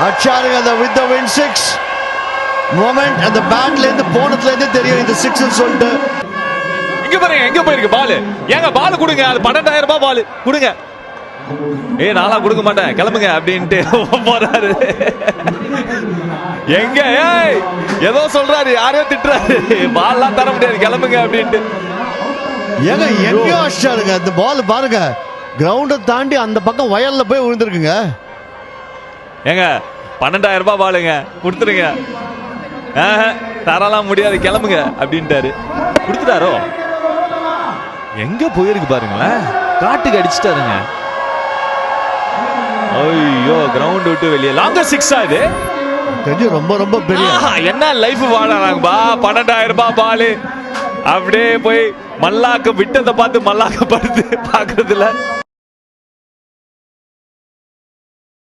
அச்சாருங்க அந்த with the win 6 moment அந்த பேட்ல இருந்து போனதுல இருந்து தெரியும் இந்த 6 னு சொல்லிட்டு. இங்க பாருங்க எங்க போயிருக்கு பால். ஏங்க பால் கொடுங்க, அது 12,000 ரூபாய் பால் கொடுங்க. நானா கொடுக்க மாட்டேன் கிளம்புங்க அப்படின்ட்டு போறாரு. எங்க ஏதோ சொல்றாரு, யாரையோ திட்டுறாரு, பால்லாம் தர முடியாது கிளம்புங்க அப்படின்ட்டு. ஏங்க எங்கேயோ அடிச்சாருங்க அந்த பால் பாருங்க, கிரவுண்டை தாண்டி அந்த பக்கம் வயல்ல போய் விழுந்திருக்குங்க. ஏங்க 12,000 ரூபாய் பாலுங்க கொடுத்துருங்க. தரலாம் முடியாது கிளம்புங்க அப்படின்ட்டாரு. கொடுத்துட்டாரோ? எங்க போயிருக்கு பாருங்களேன், காட்டுக்கு அடிச்சுட்டாருங்க. ஐயோ கிரவுண்ட் விட்டு வெளியே. லாங்கர் 6 இது தெரிஞ்சு ரொம்ப ரொம்ப பெரிய என்ன லைஃப் வாழறாங்கப்பா. 12,000 ரூபாய் பாலு அப்படியே போய் மல்லாக்க விட்டதை பார்த்து மல்லாக்க படுத்து பாக்குறதுல